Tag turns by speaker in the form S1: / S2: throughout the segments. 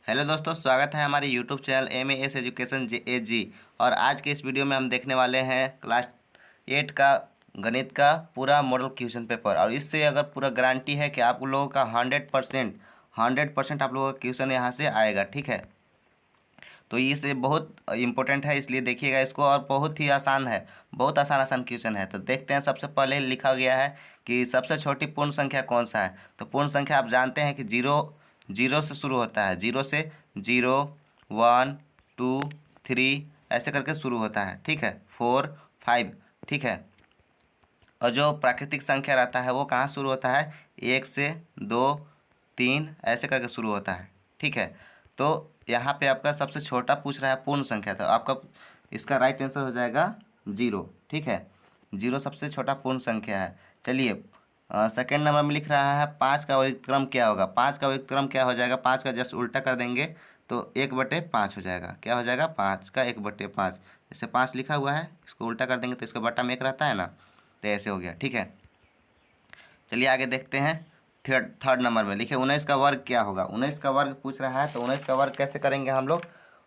S1: Hello दोस्तों, स्वागत है हमारे YouTube channel MAS education JAG। और आज के इस वीडियो में हम देखने वाले हैं क्लास 8 का गणित का पूरा मॉडल क्वेश्चन पेपर। और इससे अगर पूरा गारंटी है कि आप लोगों का 100% आप लोगों का क्वेश्चन यहाँ से आएगा। ठीक है, तो ये बहुत इंपॉर्टेंट है, इसलिए देखिएगा इसको। और बहुत ही आसान है, बहुत आसान क्वेश्चन है। तो देखते हैं। सबसे पहले लिखा गया है कि सबसे छोटी पूर्ण संख्या कौन सा है। तो पूर्ण संख्या आप जानते हैं कि जीरो से शुरू होता है। जीरो से 0 1 2 3 ऐसे करके शुरू होता है। ठीक है, 4 5। ठीक है, और जो प्राकृतिक संख्या रहता है वो कहाँ शुरू होता है, 1 से 2 3 ऐसे करके शुरू होता है। ठीक है, तो यहाँ पे आपका सबसे छोटा पूछ रहा है पूर्ण संख्या, तो आपका इसका राइट आंसर हो जाएगा 0। ठीक है, 0 सबसे छोटा पूर्ण संख्या है। चलिए, सेकेंड नंबर में लिख रहा है 5 का व्युत्क्रम क्या होगा। 5 का व्युत्क्रम क्या हो जाएगा, 5 का जस्ट उल्टा कर देंगे तो 1/5 हो जाएगा। क्या हो जाएगा, 5 का 1/5। जैसे 5 लिखा हुआ है, इसको उल्टा कर देंगे तो इसका बट्टा में 1 रहता है ना, तो ऐसे हो गया। ठीक है, चलिए आगे देखते हैं। थर्ड नंबर में लिखे 19 का वर्ग क्या होगा। 19 का वर्ग पूछ रहा है, तो 19 का वर्ग कैसे करेंगे हम लोग।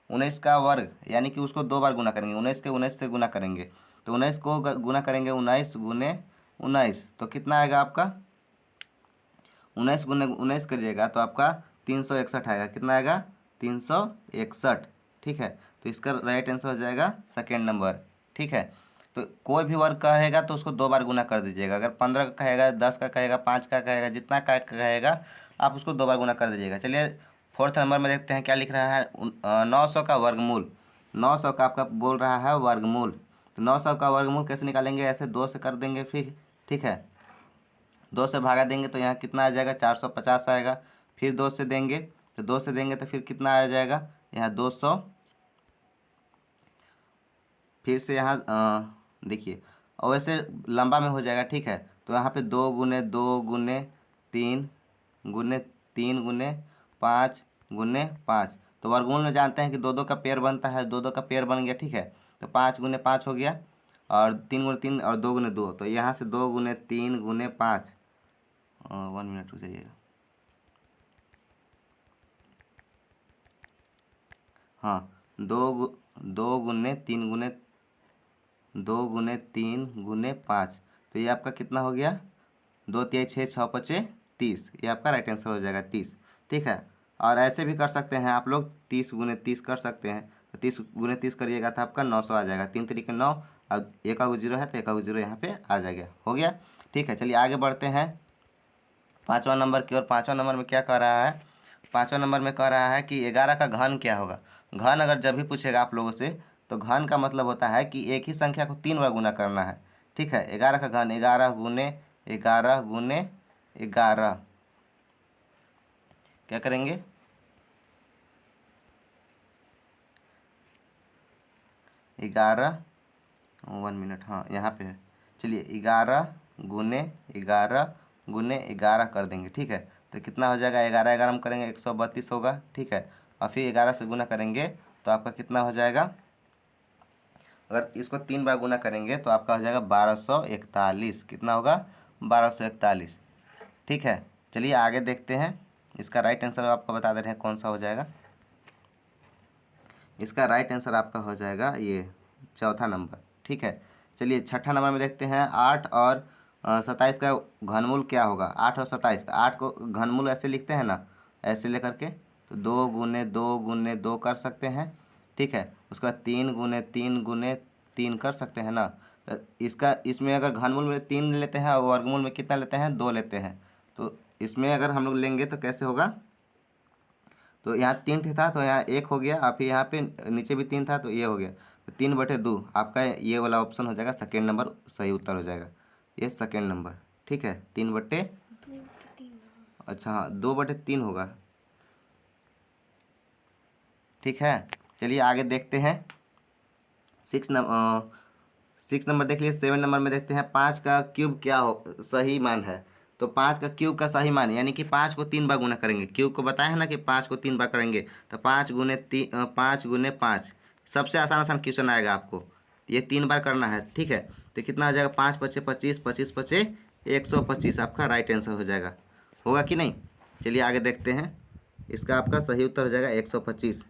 S1: 19 का वर्ग यानी कि उसको 2 बार गुना करेंगे। 19 के 19 से गुना करेंगे, तो 19 को गुना करेंगे 19 गुने 19, तो कितना आएगा आपका, 19 गुने 19 करिएगा तो आपका 361 आएगा। कितना आएगा, 361। ठीक है, तो इसका राइट आंसर हो जाएगा सेकेंड नंबर। ठीक है, तो कोई भी वर्ग कहेगा तो उसको 2 बार गुना कर दीजिएगा। अगर 15 का कहेगा, 10 का कहेगा, 5 का कहेगा, जितना का कहेगा आप उसको 2 बार गुना कर दीजिएगा। चलिए फोर्थ नंबर में देखते हैं क्या लिख रहा है। 900 का वर्गमूल। 900 का आपका बोल रहा है वर्गमूल, तो 900 का वर्गमूल कैसे निकालेंगे, ऐसे 2 से कर देंगे फिर। ठीक है, 2 से भागा देंगे तो यहाँ कितना आ जाएगा, 450 आएगा। फिर 2 से देंगे तो 2 से देंगे तो फिर कितना आ जाएगा, यहाँ 200। फिर से यहाँ देखिए, और वैसे लंबा में हो जाएगा। ठीक है, तो यहाँ पे 2 गुने 2 गुने 3 गुने 3 गुने 5 गुने 5। तो वर्गमूल में जानते हैं कि 2 2 का पेयर बनता है, 2 2 का पेयर बन गया। ठीक है, तो 5 गुने 5 हो गया, और 3 गुने 3 और 2 गुने 2, तो यहाँ से 2 गुने 3 गुने 5। 1 मिनट रुक जाइएगा। हाँ, 2 गुने 3 गुने 2 गुने 3 गुने 5, तो ये आपका कितना हो गया, 2 3 6 6 5 30। ये आपका राइट आंसर हो जाएगा 30। ठीक है, और ऐसे भी कर सकते हैं आप लोग, 30 गुने 30 कर सकते हैं। तो 30 गुने 30 करिएगा तो आपका 900 आ जाएगा। 3 तरीके 9, अब एक का 0 है तो एक का 0 यहाँ पे आ जाएगा। हो गया। ठीक है, चलिए आगे बढ़ते हैं 5वां नंबर की ओर। 5वां नंबर में क्या कह रहा है, 5वां नंबर में कह रहा है कि 11 का घन क्या होगा। घन अगर जब भी पूछेगा आप लोगों से, तो घन का मतलब होता है कि एक ही संख्या को 3 बार गुना करना है। ठीक है, 11 का घन 11 गुने 11 गुने 11, क्या करेंगे, 11 1 मिनट, हाँ यहाँ पे है। चलिए 11 गुने 11 गुने 11 कर देंगे। ठीक है, तो कितना हो जाएगा, 11 11 में करेंगे 132 होगा। ठीक है, और फिर 11 से गुना करेंगे तो आपका कितना हो जाएगा, अगर इसको 3 बार गुना करेंगे तो आपका हो जाएगा 1241। कितना होगा, 1241। ठीक है, चलिए आगे देखते हैं। इसका राइट आंसर आपको बता दे रहे हैं कौन सा हो जाएगा। इसका राइट आंसर आपका हो जाएगा ये चौथा नंबर। ठीक है, चलिए छठा नंबर में देखते हैं। 8 और 27 का घनमूल क्या होगा। 8 और 27, 8 को घनमूल ऐसे लिखते हैं ना, ऐसे लेकर के, तो 2 गुने 2 गुने 2 कर सकते हैं। ठीक है, उसके बाद 3 गुने 3 गुने 3 कर सकते हैं ना। तो इसका इसमें अगर घनमूल में 3 लेते हैं और वर्गमूल में कितना लेते हैं, 2 लेते हैं, तो इसमें अगर हम लोग लेंगे तो कैसे होगा, तो यहाँ 3 था तो यहाँ 1 हो गया, और फिर यहाँ पे नीचे भी 3 था तो ये हो गया, तो 3/2 आपका ये वाला ऑप्शन हो जाएगा सेकेंड नंबर, सही उत्तर हो जाएगा ये सेकेंड नंबर। ठीक है, 3/2, अच्छा हाँ 2/3 होगा। ठीक है, चलिए आगे देखते हैं। 6 नंबर देख लिए। 7 नंबर में देखते हैं 5 का क्यूब क्या हो सही मान है। तो 5 का क्यूब का सही मान यानी कि 5 को 3 बार गुना करेंगे। क्यूब को बताया है ना कि 5 को 3 बार करेंगे, तो 5 गुने 5 सबसे आसान क्वेश्चन आएगा आपको, ये 3 बार करना है। ठीक है, तो कितना हो जाएगा, 5 5 25 25 25 125 आपका राइट आंसर हो जाएगा। होगा कि नहीं, चलिए आगे देखते हैं। इसका आपका सही उत्तर हो जाएगा 125।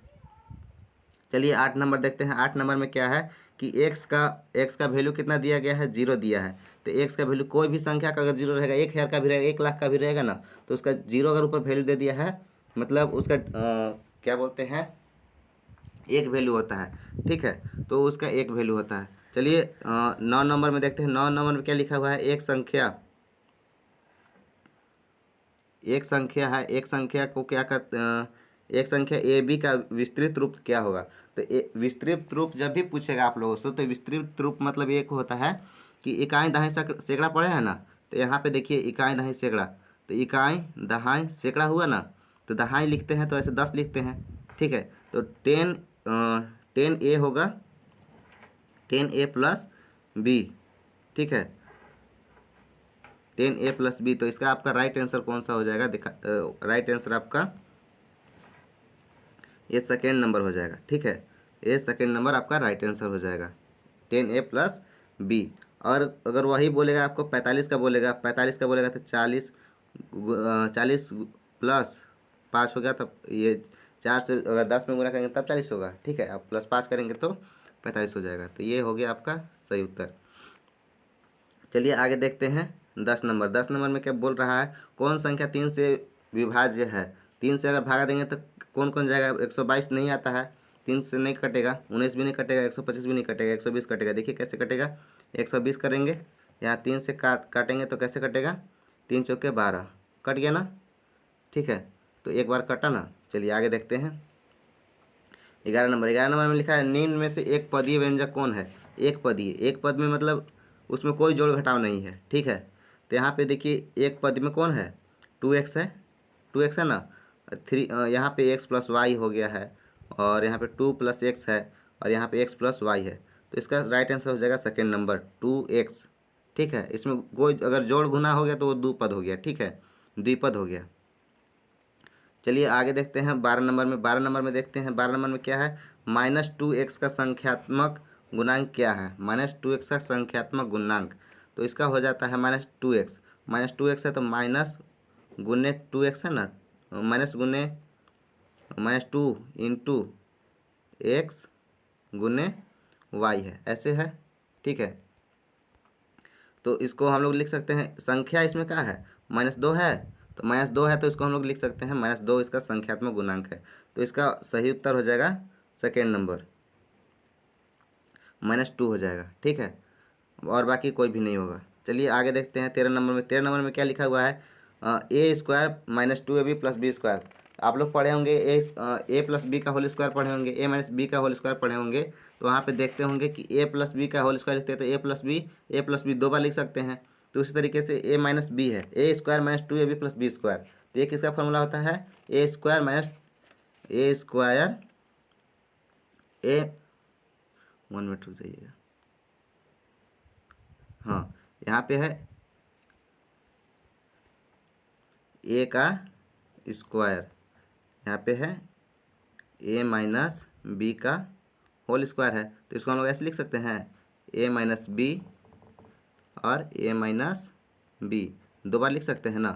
S1: चलिए 8 नंबर देखते हैं। 8 नंबर में क्या है कि एक्स का वैल्यू कितना दिया गया है, 0 दिया है। तो एक्स का वैल्यू कोई भी संख्या का अगर 0 रहेगा, 1000 का भी रहेगा, 1 लाख का भी रहेगा ना, तो उसका 0 अगर ऊपर वैल्यू दे दिया है, मतलब उसका क्या बोलते हैं, एक वैल्यू होता है। ठीक है, तो उसका एक वैल्यू होता है। चलिए 9 नंबर में देखते हैं। 9 नंबर में क्या लिखा हुआ है, एक संख्या है। एक संख्या को क्या कर एक संख्या ए बी का विस्तृत रूप क्या होगा। तो विस्तृत रूप जब भी पूछेगा आप लोगों से, तो विस्तृत रूप मतलब एक होता है कि इकाई दहाई सैकड़ा पड़े हैं ना, तो यहाँ पे देखिए इकाई दहाई सैकड़ा, तो इकाई दहाई सैकड़ा हुआ ना, तो दहाई लिखते हैं तो ऐसे 10 लिखते हैं। ठीक है, तो 10 ए होगा, 10 ए प्लस बी। ठीक है, 10 ए प्लस बी। तो इसका आपका राइट आंसर कौन सा हो जाएगा, राइट आंसर आपका ये सेकेंड नंबर हो जाएगा। ठीक है, ये सेकेंड नंबर आपका राइट आंसर हो जाएगा, 10 ए प्लस बी। और अगर वही बोलेगा आपको 45 का बोलेगा, 45 का बोलेगा तो 40 प्लस 5 हो गया, तब ये 4 से अगर 10 में गुना करेंगे तब 40 होगा। ठीक है, आप प्लस 5 करेंगे तो 45 हो जाएगा। तो ये हो गया आपका सही उत्तर। चलिए आगे देखते हैं 10 नंबर। 10 नंबर में क्या बोल रहा है, कौन संख्या 3 से विभाज्य है। 3 से अगर भागा देंगे तो कौन कौन जाएगा, 122 नहीं आता है, 3 से नहीं कटेगा, 19 भी नहीं कटेगा, 125 भी नहीं कटेगा, 120 कटेगा। देखिए कैसे कटेगा, 120 करेंगे, यहाँ 3 से काटेंगे तो कैसे कटेगा, 3 चौके 12, कट गया ना। ठीक है, तो एक बार कटा ना। चलिए आगे देखते हैं 11 नंबर। 11 नंबर में लिखा है, निम्न में से एक पदीय व्यंजक कौन है। एक पदीय, एक पद में मतलब उसमें कोई जोड़ घटाव नहीं है। ठीक है, तो यहाँ पे देखिए एक पद में कौन है, 2x है, 2x है ना, 3 यहाँ पे x प्लस वाई हो गया है, और यहाँ पे 2 प्लस एक्स है, और यहाँ पे x प्लस वाई है। तो इसका राइट आंसर हो जाएगा सेकेंड नंबर 2x। ठीक है, इसमें कोई अगर जोड़ गुना हो गया तो वो द्विपद हो गया। ठीक है, द्विपद हो गया। चलिए आगे देखते हैं 12 नंबर में। 12 नंबर में देखते हैं 12 नंबर में क्या है, -2x का संख्यात्मक गुणांक क्या है। -2x का संख्यात्मक गुणांक, तो इसका हो जाता है -2x। -2x है तो माइनस गुने 2x है ना, माइनस गुने -2 इंटू एक्स गुने वाई है, ऐसे है। ठीक है, तो इसको हम लोग लिख सकते हैं, संख्या इसमें क्या है, -2 है, तो -2 है तो इसको हम लोग लिख सकते हैं -2 इसका संख्यात्मक गुणांक है। तो इसका सही उत्तर हो जाएगा सेकेंड नंबर, -2 हो जाएगा। ठीक है, और बाकी कोई भी नहीं होगा। चलिए आगे देखते हैं 13 नंबर में। 13 नंबर में क्या लिखा हुआ है, A square -2ab plus B square. आप लोग पढ़े होंगे ए प्लस बी का होल स्क्वायर पढ़े होंगे, ए माइनस बी का होल स्क्वायर पढ़े होंगे। तो वहाँ पे देखते होंगे कि ए प्लस बी का होल स्क्वायर लिखते हैं तो ए प्लस बी 2 बार लिख सकते हैं। तो उसी तरीके से ए माइनस बी है, A square -2ab plus B square. तो ये किसका फॉर्मूला होता है, ए स्क्वायर ए 1 मिनट रुक जाइएगा, हाँ यहाँ पे है ए का स्क्वायर, यहाँ पे है ए माइनस बी का होल स्क्वायर है। तो इसको हम लोग ऐसे लिख सकते हैं, ए माइनस बी और ए माइनस बी 2 बार लिख सकते हैं ना।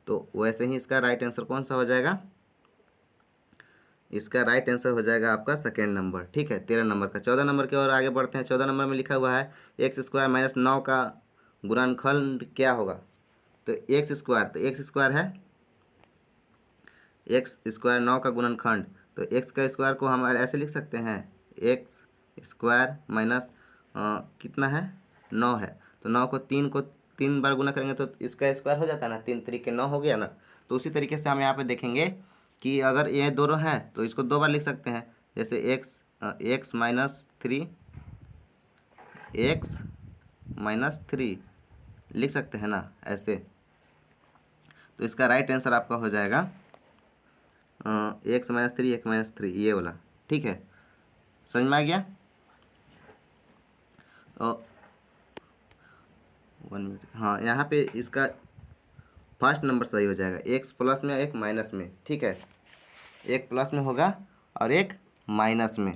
S1: तो वैसे ही इसका राइट आंसर कौन सा हो जाएगा, इसका राइट आंसर हो जाएगा आपका सेकेंड नंबर। ठीक है, 13 नंबर का। 14 नंबर की ओर आगे बढ़ते हैं। 14 नंबर में लिखा हुआ है, एक्स स्क्वायर -9 का गुणनखंड क्या होगा। तो एक्स स्क्वायर, तो एक्स स्क्वायर है, एक्स स्क्वायर 9 का गुणनखंड। तो एक्स का स्क्वायर को हम ऐसे लिख सकते हैं, एक्स स्क्वायर माइनस कितना है, 9 है। तो 9 को 3 बार गुना करेंगे तो इसका स्क्वायर हो जाता है ना, 3 3 9 हो गया ना। तो उसी तरीके से हम यहाँ पे देखेंगे कि अगर ये दोनों है तो इसको 2 बार लिख सकते हैं, जैसे एक्स माइनस थ्री लिख सकते हैं ना, ऐसे। तो इसका राइट आंसर आपका हो जाएगा एक्स माइनस थ्री ये वाला। ठीक है, समझ में आ गया। तो 1 मिनट, हाँ यहाँ पे इसका फर्स्ट नंबर सही हो जाएगा, एक प्लस में एक माइनस में। ठीक है, एक प्लस में होगा और एक माइनस में,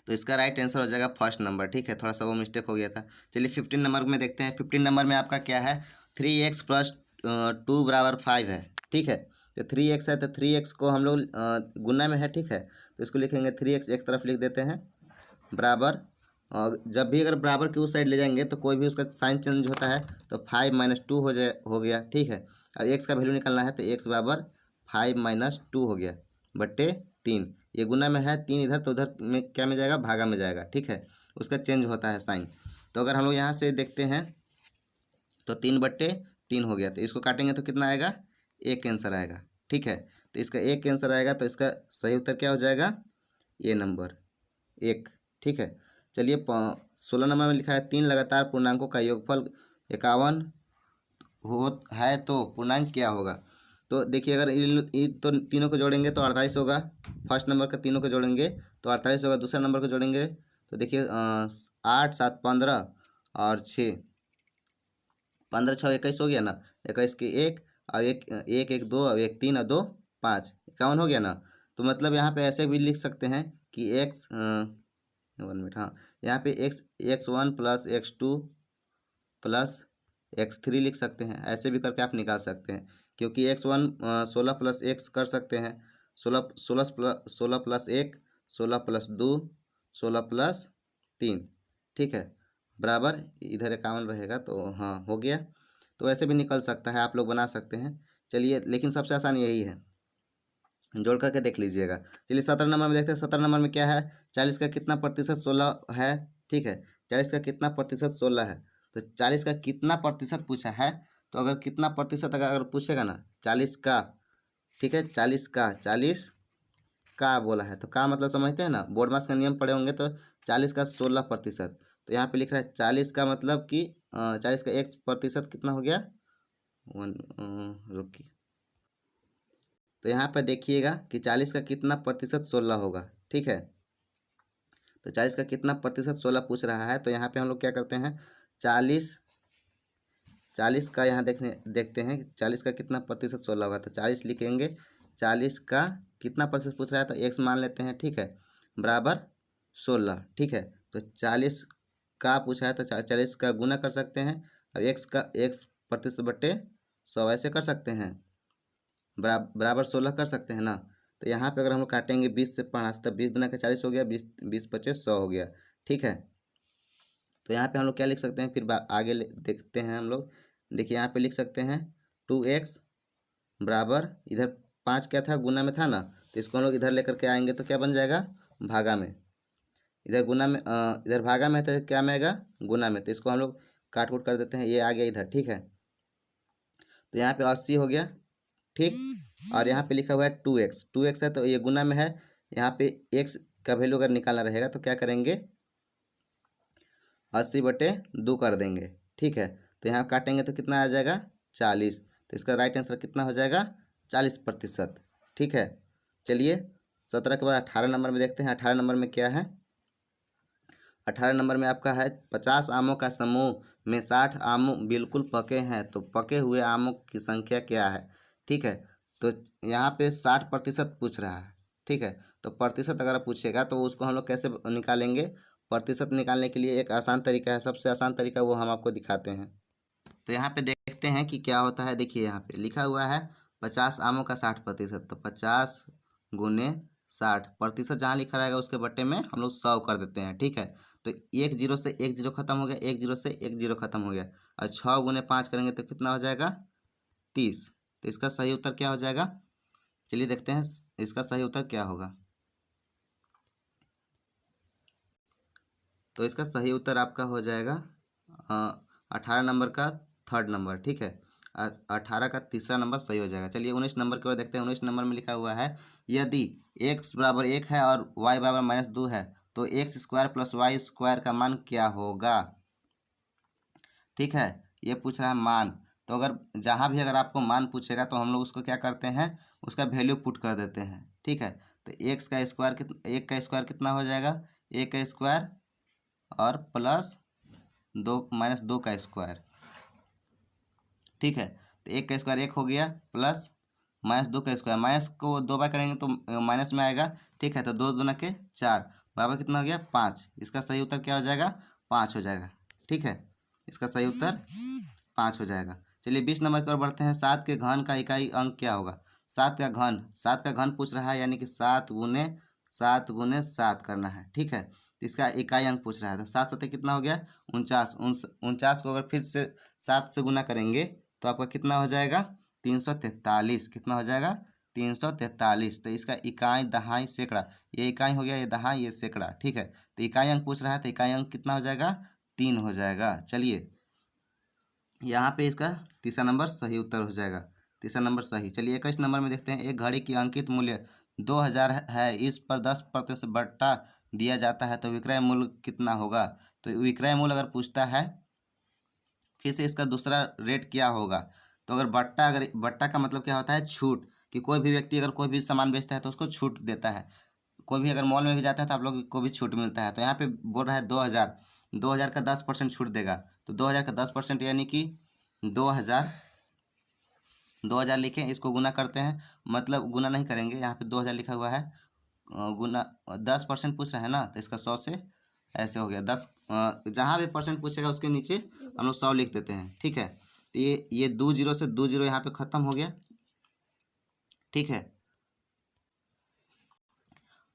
S1: तो इसका राइट आंसर हो जाएगा फर्स्ट नंबर। ठीक है, थोड़ा सा वो मिस्टेक हो गया था। चलिए 15 नंबर में देखते हैं। 15 नंबर में आपका क्या है, 3x प्लस 2 बराबर 5 है, ठीक है। तो 3x है तो 3x को हम लोग गुना में है, ठीक है। तो इसको लिखेंगे 3x एक तरफ लिख देते हैं बराबर। और जब भी अगर बराबर की उस साइड ले जाएंगे तो कोई भी उसका साइन चेंज होता है तो 5 - 2 हो गया, ठीक है। अब x का वैल्यू निकालना है तो x बराबर 5 - 2 हो गया बट्टे 3। ये गुना में है, 3 इधर तो उधर में क्या में जाएगा, भागा में जाएगा, ठीक है। उसका चेंज होता है साइन। तो अगर हम लोग यहाँ से देखते हैं तो 3/3 हो गया। तो इसको काटेंगे तो कितना आएगा, 1 आंसर आएगा, ठीक है। तो इसका 1 आंसर आएगा। तो इसका सही उत्तर क्या हो जाएगा, ये नंबर 1, ठीक है। चलिए 16 नंबर में लिखा है 3 लगातार पूर्णांकों का योगफल 51 हो है तो पूर्णांक क्या होगा। तो देखिए अगर तो तीनों को जोड़ेंगे तो 48 होगा। फर्स्ट नंबर का तीनों को जोड़ेंगे तो 48 होगा। दूसरा नंबर को जोड़ेंगे तो देखिए 8 7 15 और 6, 15 6 21 हो गया ना। 21 के 1 और 1 2 और 1 3 और 2 5, 51 हो गया ना। तो मतलब यहाँ पे ऐसे भी लिख सकते हैं कि x 1 मिनट, हाँ, यहाँ पे x1 plus x2 plus x3 लिख सकते हैं। ऐसे भी करके आप निकाल सकते हैं, क्योंकि x1 16 प्लस x कर सकते हैं, 16 प्लस 1 16 प्लस 2 16 प्लस 3, ठीक है, बराबर इधर 51 रहेगा। तो हाँ हो गया। तो ऐसे भी निकल सकता है, आप लोग बना सकते हैं। चलिए लेकिन सबसे आसान यही है, जोड़ करके देख लीजिएगा। चलिए 17 नंबर में देखते हैं। 17 नंबर में क्या है, 40 का कितना प्रतिशत 16 है, ठीक है। 40 का कितना प्रतिशत 16 है। तो 40 का कितना प्रतिशत पूछा है। तो अगर कितना प्रतिशत अगर पूछेगा ना 40 का, ठीक है, 40 का बोला है तो का मतलब समझते हैं ना, बोर्ड मास का नियम पढ़े होंगे। तो 40 का 16%। तो यहाँ पे लिख रहा है 40 का मतलब कि 40 का 1% कितना हो गया, 1, रुकिए। तो यहाँ पर देखिएगा कि 40 का कितना प्रतिशत 16 होगा, ठीक है। तो 40 का कितना प्रतिशत 16 पूछ रहा है। तो यहाँ पे हम लोग क्या करते हैं, 40 का यहाँ देखते हैं 40 का कितना प्रतिशत 16 होगा। तो 40 लिखेंगे, 40 का कितना प्रतिशत पूछ रहा है तो x मान लेते हैं, ठीक है, बराबर 16, ठीक है। तो 40 का पूछा है तो 40 का गुना कर सकते हैं। अब x प्रतिशत बट्टे 100 ऐसे कर सकते हैं, बराबर 16 कर सकते हैं ना। तो यहाँ पे अगर हम लोग काटेंगे 20 से 5 तब 20 गुना के 40 हो गया, 20 25 100 हो गया, ठीक है। तो यहाँ पे हम लोग क्या लिख सकते हैं, फिर आगे देखते हैं हम लोग। देखिए यहाँ पे लिख सकते हैं 2x बराबर, इधर 5 क्या था, गुना में था ना। तो इसको हम लोग इधर लेकर के आएंगे तो क्या बन जाएगा, भागा में। इधर गुना में इधर भागा में है तो क्या में आएगा, गुना में। तो इसको हम लोग काट कूट कर देते हैं, ये आ गया इधर, ठीक है। तो यहाँ पे 80 हो गया, ठीक। और यहाँ पे लिखा हुआ है 2x है तो ये गुना में है। यहाँ पे x का वैल्यू अगर निकालना रहेगा तो क्या करेंगे, 80/2 कर देंगे, ठीक है। तो यहाँ काटेंगे तो कितना आ जाएगा, 40। तो इसका राइट आंसर कितना हो जाएगा, 40%, ठीक है। चलिए 17 के बाद 18 नंबर में देखते हैं। 18 नंबर में क्या है, 18 नंबर में आपका है 50 आमों का समूह में 60 आम बिल्कुल पके हैं तो पके हुए आमों की संख्या क्या है, ठीक है। तो यहाँ पे 60% पूछ रहा है, ठीक है। तो प्रतिशत अगर पूछेगा तो उसको हम लोग कैसे निकालेंगे, प्रतिशत निकालने के लिए एक आसान तरीका है, सबसे आसान तरीका वो हम आपको दिखाते हैं। तो यहाँ पे देखते हैं कि क्या होता है। देखिए यहाँ पे लिखा हुआ है 50 आमों का 60%। तो 50 गुने 60%, जहाँ लिखा रहेगा उसके बट्टे में हम लोग 100 कर देते हैं, ठीक है। तो 1 0 से 1 0 खत्म हो गया, 1 0 से 1 0 खत्म हो गया। और 6 गुने 5 करेंगे तो कितना हो जाएगा, 30। तो इसका सही उत्तर क्या हो जाएगा, चलिए देखते हैं इसका सही उत्तर क्या होगा। तो इसका सही उत्तर आपका हो जाएगा 18 नंबर का थर्ड नंबर, ठीक है। 18 का तीसरा नंबर सही हो जाएगा। चलिए 19 नंबर की ओर देखते हैं। 19 नंबर में लिखा हुआ है यदि x बराबर 1 है और y बराबर -2 है तो x² प्लस y² का मान क्या होगा, ठीक है। ये पूछ रहा है मान। तो अगर जहाँ भी अगर आपको मान पूछेगा तो हम लोग उसको क्या करते हैं, उसका वैल्यू पुट कर देते हैं, ठीक है। तो x का स्क्वायर एक का स्क्वायर कितना हो जाएगा, 1 का स्क्वायर और प्लस 2 का स्क्वायर, ठीक है। तो 1 का स्क्वायर 1 हो गया प्लस -2 का स्क्वायर, माइनस को 2 बार करेंगे तो माइनस में आएगा, ठीक है। तो 2 दूना के 4 बराबर कितना हो गया, 5। इसका सही उत्तर क्या हो जाएगा, 5 हो जाएगा, ठीक है। इसका सही उत्तर 5 हो जाएगा। चलिए 20 नंबर की ओर बढ़ते हैं। 7 के घन का इकाई अंक क्या होगा? 7 का घन पूछ रहा है, यानी कि 7 गुने 7 करना है। ठीक है, तो इसका इकाई अंक पूछ रहा है। तो 7 सत्ते कितना हो गया? 49। 49 को अगर फिर से 7 से गुना करेंगे तो आपका कितना हो जाएगा? 343। कितना हो जाएगा? 343। तो इसका इकाई दहाई सैकड़ा, ये इकाई हो गया, ये दहाई, ये सैकड़ा। ठीक है, तो इकाई अंक पूछ रहा है, तो इकाई अंक कितना हो जाएगा? 3 हो जाएगा। चलिए यहाँ पे इसका तीसरा नंबर सही उत्तर हो जाएगा। तीसरा नंबर सही। चलिए 21 नंबर में देखते हैं। एक घड़ी की अंकित मूल्य 2000 है, इस पर 10% बट्टा दिया जाता है, तो विक्रय मूल्य कितना होगा? तो विक्रय मूल्य अगर पूछता है, फिर से इसका दूसरा रेट क्या होगा? तो अगर बट्टा का मतलब क्या होता है? छूट, कि कोई भी व्यक्ति अगर कोई भी सामान बेचता है तो उसको छूट देता है। कोई भी अगर मॉल में भी जाता है तो आप लोग को भी छूट मिलता है। तो यहाँ पे बोल रहा है 2000, 2000 का 10% छूट देगा। तो 2000 का 10% यानी कि 2000, 2000 लिखें, इसको गुना करते हैं, मतलब गुना नहीं करेंगे, यहाँ पे 2000 लिखा हुआ है, गुना 10% पूछ रहा है ना, तो इसका 100 से ऐसे हो गया 10। जहाँ भी परसेंट पूछेगा उसके नीचे हम लोग 100 लिख देते हैं। ठीक है, तो ये 2 जीरो से 2 जीरो यहाँ पे ख़त्म हो गया। ठीक है,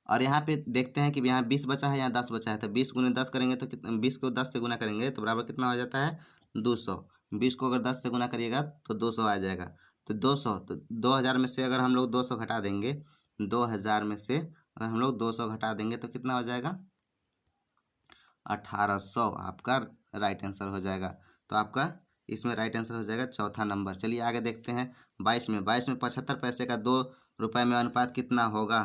S1: और यहाँ पे देखते हैं कि यहाँ 20 बचा है, यहाँ 10 बचा है, तो 20 गुने 10 करेंगे तो कितना? 20 को 10 से गुना करेंगे तो बराबर कितना हो जाता है? 200। 20 को अगर 10 से गुना करिएगा तो 200 आ जाएगा। तो 200, तो 2000 में से अगर हम लोग 200 घटा देंगे, 2000 में से अगर हम लोग 200 घटा देंगे तो कितना हो जाएगा? 1800 आपका राइट आंसर हो जाएगा। तो आपका इसमें राइट आंसर हो जाएगा चौथा नंबर। चलिए आगे देखते हैं। 22 में 75 पैसे का 2 रुपये में अनुपात कितना होगा?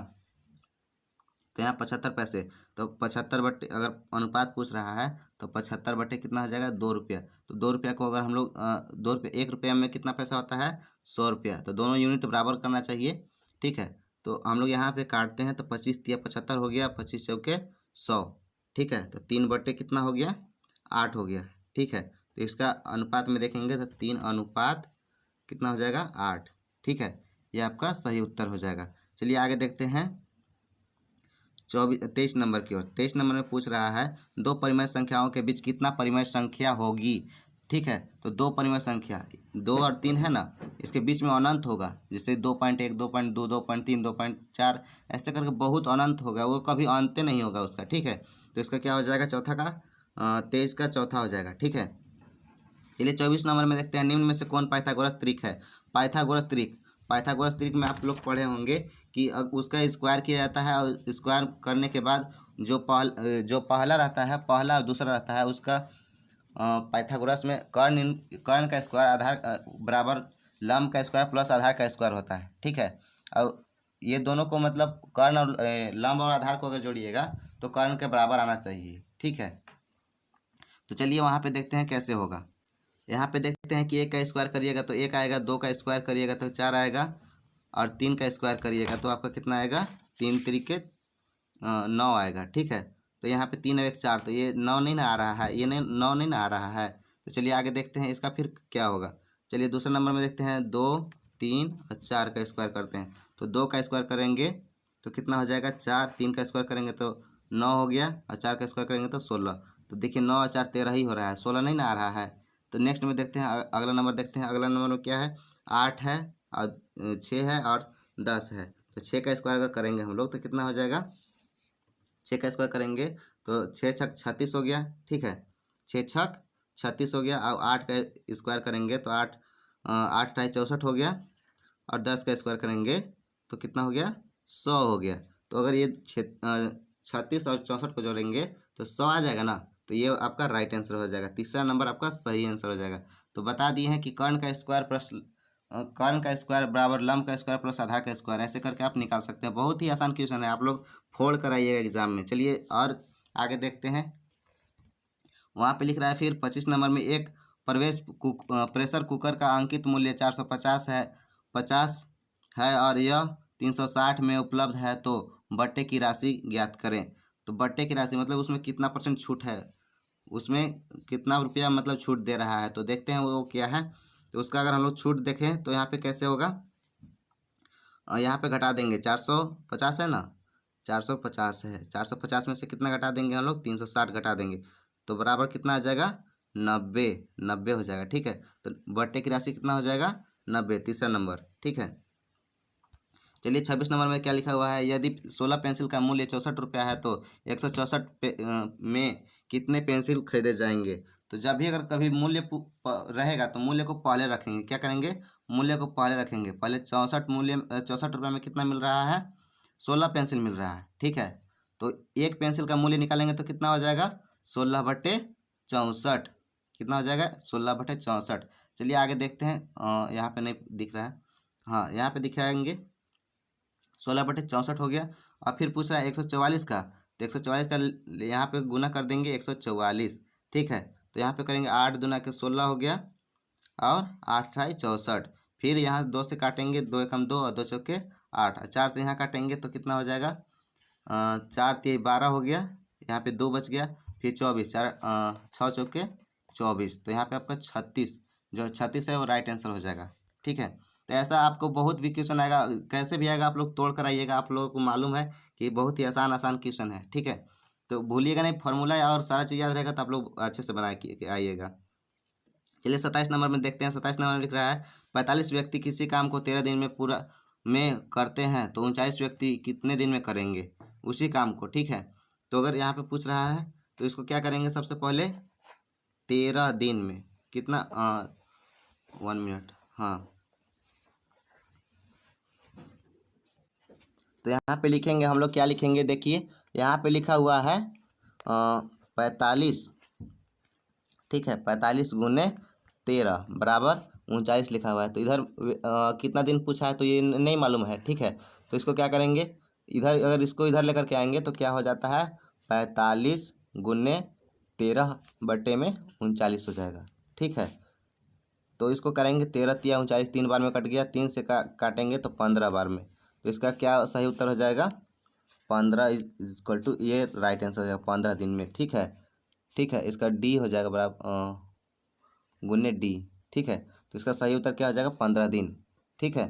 S1: तो यहाँ 75 पैसे, तो 75 बट्टे अगर अनुपात पूछ रहा है तो 75 बट्टे कितना हो जाएगा? 2 रुपया। तो 2 रुपया को अगर हम लोग 2 रुपये, 1 रुपया में कितना पैसा होता है? 100 रुपया। तो दोनों यूनिट बराबर करना चाहिए। ठीक है, तो हम लोग यहाँ पे काटते हैं, तो 25 तिया 75 हो गया, 25 चौके 100। ठीक है, तो 3 बट्टे कितना हो गया? 8 हो गया। ठीक है, तो इसका अनुपात में देखेंगे तो 3 अनुपात कितना हो जाएगा? 8। ठीक है, यह आपका सही उत्तर हो जाएगा। चलिए आगे देखते हैं। 23 नंबर की ओर। 23 नंबर में पूछ रहा है, दो परिमेय संख्याओं के बीच कितना परिमेय संख्या होगी? ठीक है, तो दो परिमेय संख्या 2 और 3 है ना, इसके बीच में अनंत होगा, जैसे 2.1, 2.2, 2.3, 2.4, ऐसे करके बहुत अनंत होगा, वो कभी अंत नहीं होगा उसका। ठीक है, तो इसका क्या हो जाएगा? चौथा का 23 का चौथा हो जाएगा। ठीक है, चलिए 24 नंबर में देखते हैं। निम्न में से कौन पाइथागोरस त्रिक है? पाइथागोरस त्रिक, पाइथागोरस त्रिक में आप लोग पढ़े होंगे कि उसका स्क्वायर किया जाता है, और स्क्वायर करने के बाद जो पहला रहता है, पहला और दूसरा रहता है, उसका पाइथागोरस में कर्ण का स्क्वायर आधार बराबर लंब का स्क्वायर प्लस आधार का स्क्वायर होता है। ठीक है, और ये दोनों को मतलब कर्ण और लंब और आधार को अगर जोड़िएगा तो कर्ण के बराबर आना चाहिए। ठीक है, तो चलिए वहाँ पे देखते हैं कैसे होगा। यहाँ पे देखते हैं कि 1 का स्क्वायर करिएगा तो 1 आएगा, 2 का स्क्वायर करिएगा तो 4 आएगा, और 3 का स्क्वायर करिएगा तो आपका कितना आएगा? 3 त्रिके 9 आएगा। ठीक है, तो यहाँ पे 3 और 1 4, तो ये 9 नहीं ना आ रहा है, ये नहीं 9 नहीं ना आ रहा है। तो चलिए आगे देखते हैं इसका फिर क्या होगा। चलिए दूसरे नंबर में देखते हैं। 2, 3 और 4 का स्क्वायर करते हैं, तो 2 का स्क्वायर करेंगे तो कितना हो जाएगा? 4। 3 का स्क्वायर करेंगे तो 9 हो गया, और 4 का स्क्वायर करेंगे तो 16। तो देखिए 9 और 4 13 ही हो रहा है, 16 नहीं ना आ रहा है। तो नेक्स्ट में देखते हैं, अगला नंबर देखते हैं। अगला नंबर में क्या है? 8 है, और 6 है, और 10 है। तो 6 का स्क्वायर अगर करेंगे हम लोग तो कितना हो जाएगा? 6 का स्क्वायर करेंगे तो 6 छक 36 हो गया। ठीक है, 6 छक 36 हो गया, और 8 का स्क्वायर करेंगे तो 8 8 टाई 64 हो गया, और 10 का स्क्वायर करेंगे तो कितना हो गया? 100 हो गया। तो अगर ये 36 और 64 को जोड़ेंगे तो 100 आ जाएगा ना, तो ये आपका राइट आंसर हो जाएगा। तीसरा नंबर आपका सही आंसर हो जाएगा। तो बता दिए हैं कि कर्ण का स्क्वायर बराबर लंब का स्क्वायर प्लस आधार का स्क्वायर, ऐसे करके आप निकाल सकते हैं। बहुत ही आसान क्वेश्चन है, आप लोग फोड़ कर आइएगा एग्जाम में। चलिए और आगे देखते हैं। वहाँ पे लिख रहा है फिर 25 नंबर में, एक प्रेशर कुकर का अंकित मूल्य 450 है, 50 है, और यह 360 में उपलब्ध है, तो बट्टे की राशि ज्ञात करें। तो बट्टे की राशि मतलब उसमें कितना परसेंट छूट है, उसमें कितना रुपया मतलब छूट दे रहा है, तो देखते हैं वो क्या है। तो उसका अगर हम लोग छूट देखें तो यहाँ पे कैसे होगा? यहाँ पे घटा देंगे, 450 है ना, 450 है, 450 में से कितना घटा देंगे हम लोग? 360 घटा देंगे, तो बराबर कितना आ जाएगा? 90 90 हो जाएगा। ठीक है, तो बट्टे की राशि कितना हो जाएगा 90, तीसरा नंबर। ठीक है, चलिए 26 नंबर में क्या लिखा हुआ है, यदि 16 पेंसिल का मूल्य 64 रुपया है तो 164 में कितने पेंसिल खरीदे जाएंगे। तो जब भी अगर कभी मूल्य रहेगा तो मूल्य को पहले रखेंगे। क्या करेंगे, मूल्य को पहले रखेंगे। पहले 64 रुपये में कितना मिल रहा है, 16 पेंसिल मिल रहा है। ठीक है, तो एक पेंसिल का मूल्य निकालेंगे तो कितना हो जाएगा 16/64। कितना हो जाएगा 16/64। चलिए आगे देखते हैं, यहाँ पे नहीं दिख रहा है, हाँ यहाँ पे दिखाएंगे। 16/64 हो गया। और फिर पूछ रहा है 144 का, तो 144 का यहाँ पे गुना कर देंगे 144। ठीक है, तो यहाँ पे करेंगे 8 दूना के 16 हो गया और 8 × 64। फिर यहाँ 2 से काटेंगे, 2 एकम 2 और 2 चौके 8, 4 से यहाँ काटेंगे तो कितना हो जाएगा 4 × 12 हो गया। यहाँ पे 2 बच गया, फिर 24, 6 चौके 24, तो यहाँ पे आपका 36, जो 36 है वो राइट आंसर हो जाएगा। ठीक है, तो ऐसा आपको बहुत भी क्वेश्चन आएगा, कैसे भी आएगा आप लोग तोड़ कर आइएगा। आप लोगों को मालूम है कि बहुत ही आसान आसान क्वेश्चन है। ठीक है, तो भूलिएगा नहीं, फार्मूला और सारा चीज़ याद रहेगा तो आप लोग अच्छे से बना के आइएगा। चलिए 27 नंबर में देखते हैं। 27 नंबर में लिख रहा है 45 व्यक्ति किसी काम को 13 दिन में पूरा में करते हैं तो 39 व्यक्ति कितने दिन में करेंगे उसी काम को। ठीक है, तो अगर यहाँ पे पूछ रहा है तो इसको क्या करेंगे, सबसे पहले 13 दिन में कितना 1 मिनट, हाँ तो यहाँ पे लिखेंगे हम लोग, क्या लिखेंगे देखिए, यहाँ पे लिखा हुआ है 45। ठीक है, 45 × 13 बराबर 39 लिखा हुआ है। तो इधर कितना दिन पूछा है तो ये नहीं मालूम है। ठीक है, तो इसको क्या करेंगे, इधर अगर इसको इधर लेकर के आएंगे तो क्या हो जाता है 45 × 13 बटे में 39 हो जाएगा। ठीक है, तो इसको करेंगे 13 × 39, 3 बार में कट गया, 3 से काटेंगे तो 15 बार में। तो इसका क्या सही उत्तर हो जाएगा 15 = ये राइट आंसर हो जाएगा 15 दिन में। ठीक है, ठीक है, इसका डी हो जाएगा बराबर गुने डी। ठीक है, तो इसका सही उत्तर क्या हो जाएगा 15 दिन। ठीक है,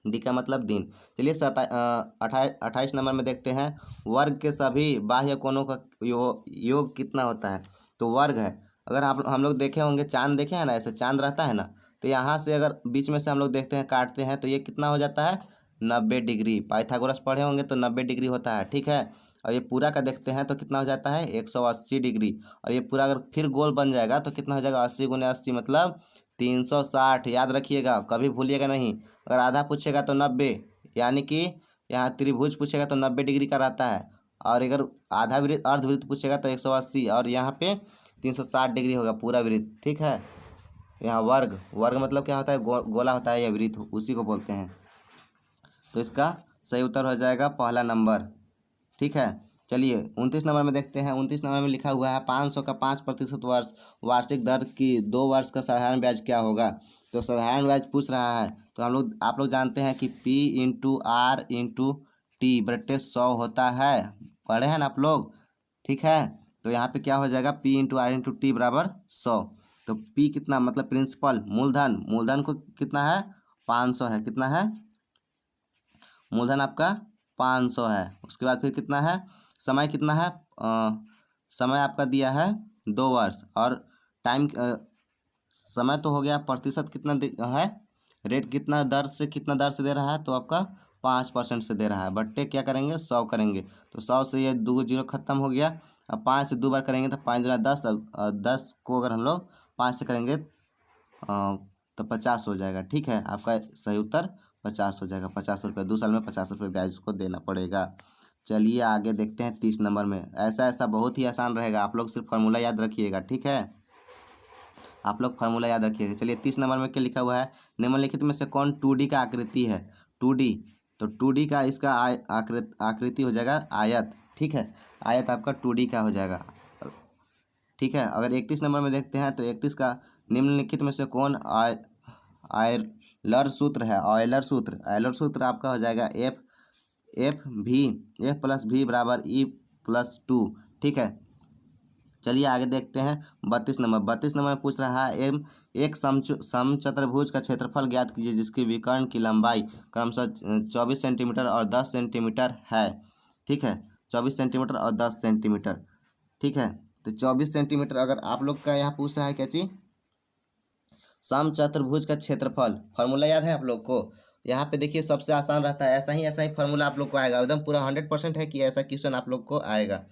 S1: डी का मतलब दिन। चलिए 28 नंबर में देखते हैं, वर्ग के सभी बाह्य कोणों का योग कितना होता है। तो वर्ग है, अगर आप हम लोग देखे होंगे, चांद देखे हैं ना, ऐसे चांद रहता है ना, तो यहाँ से अगर बीच में से हम लोग देखते हैं काटते हैं तो ये कितना हो जाता है 90 डिग्री। पाइथागोरस पढ़े होंगे तो 90 डिग्री होता है। ठीक है, और ये पूरा का देखते हैं तो कितना हो जाता है 180 डिग्री। और ये पूरा अगर फिर गोल बन जाएगा तो कितना हो जाएगा 80 × 80 मतलब 360। याद रखिएगा, कभी भूलिएगा नहीं। अगर आधा पूछेगा तो 90, यानी कि यहाँ त्रिभुज पूछेगा तो 90 डिग्री का रहता है। और अगर आधा वृत्त अर्धवृत्त पूछेगा तो 180, और यहाँ पे 360 डिग्री होगा पूरा वृत्त। ठीक है, यहाँ वर्ग, वर्ग मतलब क्या होता है गोला होता है या वृत्त, उसी को बोलते हैं। तो इसका सही उत्तर हो जाएगा पहला नंबर। ठीक है, चलिए 29 नंबर में देखते हैं। 29 नंबर में लिखा हुआ है 500 का 5% वार्षिक दर की 2 वर्ष का साधारण ब्याज क्या होगा। तो साधारण ब्याज पूछ रहा है तो आप लोग जानते हैं कि P × R × T बटे 100 होता है, पढ़े हैं ना आप लोग। ठीक है, तो यहाँ पे क्या हो जाएगा P × R × T बराबर 100। तो P कितना मतलब प्रिंसिपल मूलधन, मूलधन को कितना है 500 है, कितना है मूलधन आपका 500 है। उसके बाद फिर कितना है समय, कितना है समय आपका दिया है 2 वर्ष, और टाइम समय तो हो गया, प्रतिशत कितना है, रेट कितना दर से दे रहा है, तो आपका 5% से दे रहा है। बट्टे क्या करेंगे 100 करेंगे, तो 100 से ये 2 जीरो खत्म हो गया। अब 5 से 2 बार करेंगे तो 5 × 10, 10 को अगर हम लोग 5 से करेंगे तो 50 हो जाएगा। ठीक है, आपका सही उत्तर 50 हो जाएगा। 50 रुपये, 2 साल में 50 रुपये ब्याज को देना पड़ेगा। चलिए आगे देखते हैं 30 नंबर में। ऐसा बहुत ही आसान रहेगा, आप लोग सिर्फ फार्मूला याद रखिएगा। ठीक है, आप लोग फार्मूला याद रखिएगा। चलिए 30 नंबर में क्या लिखा हुआ है, निम्नलिखित में से कौन 2D का आकृति है। 2D, तो 2D का इसका आकृति हो जाएगा आयत। ठीक है, आयत आपका 2D का हो जाएगा। ठीक है, अगर 31 नंबर में देखते हैं तो 31 का निम्नलिखित में से कौन ऑयलर सूत्र है। ऑयलर सूत्र आपका हो जाएगा F + V = E+2। ठीक है, चलिए आगे देखते हैं 32 नंबर। 32 नंबर में पूछ रहा है एक समचतुर्भुज का क्षेत्रफल ज्ञात कीजिए जिसकी विकर्ण की लंबाई क्रमशः 24 सेंटीमीटर और 10 सेंटीमीटर है। ठीक है, 24 सेंटीमीटर और 10 सेंटीमीटर। ठीक है, तो 24 सेंटीमीटर। अगर आप लोग का यहाँ पूछ रहा है क्या चीज, समचतुर्भुज का क्षेत्रफल, फार्मूला याद है आप लोग को। यहाँ पे देखिए सबसे आसान रहता है, ऐसा ही फार्मूला आप लोग को आएगा, एकदम पूरा 100% है कि ऐसा क्वेश्चन आप लोग को आएगा।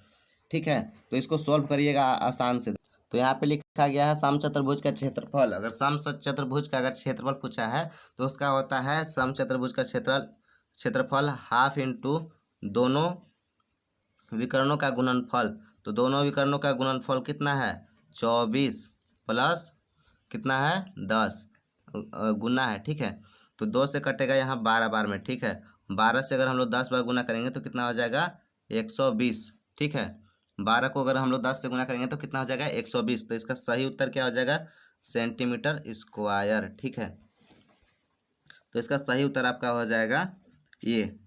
S1: ठीक है, तो इसको सॉल्व करिएगा आसान से। तो यहाँ पे लिखा गया है समचतुर्भुज का क्षेत्रफल। अगर समचतुर्भुज का अगर क्षेत्रफल पूछा है तो उसका होता है समचतुर्भुज का क्षेत्रफल हाफ इंटू दोनों विकर्णों का गुणनफल। तो दोनों विकर्णों का गुणनफल कितना है, 24 प्लस कितना है 10 गुना है। ठीक है, तो 2 से कटेगा यहाँ 12 बार में। ठीक है, 12 से अगर हम लोग 10 बार गुना करेंगे तो कितना हो जाएगा 120। ठीक है, 12 को अगर हम लोग 10 से गुना करेंगे तो कितना हो जाएगा 120। तो इसका सही उत्तर क्या हो जाएगा, सेंटीमीटर स्क्वायर। ठीक है, तो इसका सही उत्तर आपका हो जाएगा ये।